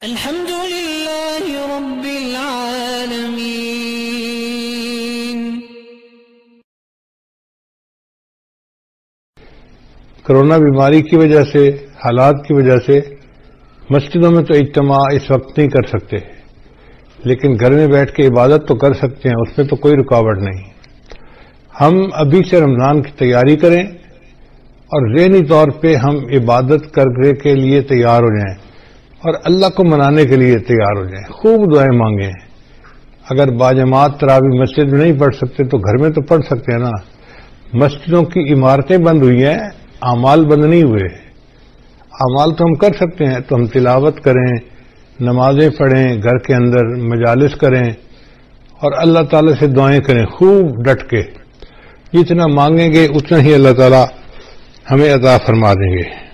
الحمد لله رب العالمين۔ کرونا بیماری کی وجہ سے، حالات کی وجہ سے مسجدوں میں تو اجتماع اس وقت نہیں کر سکتے، لیکن گھر میں بیٹھ کے عبادت تو کر سکتے ہیں، اس میں تو کوئی رکاوٹ نہیں۔ ہم ابھی سے رمضان کی تیاری کریں اور ذہنی طور پہ ہم عبادت کرنے کے لیے تیار ہو جائیں اور اللہ کو منانے کے لیے تیار ہو جائیں، خوب دعائیں مانگیں۔ اگر باجماعت تراویح مسجد میں نہیں پڑھ سکتے تو گھر میں تو پڑھ سکتے ہیں نا۔ مسجدوں کی عمارتیں بند ہوئی ہیں، اعمال بند نہیں ہوئے۔ اعمال تو ہم کر سکتے ہیں، تو ہم تلاوت کریں، نمازیں پڑھیں، گھر کے اندر مجالس کریں اور اللہ تعالی سے دعائیں کریں خوب ڈٹ کے۔ جتنا مانگیں گے اتنا ہی اللہ تعالی ہمیں عطا فرما دیں گے۔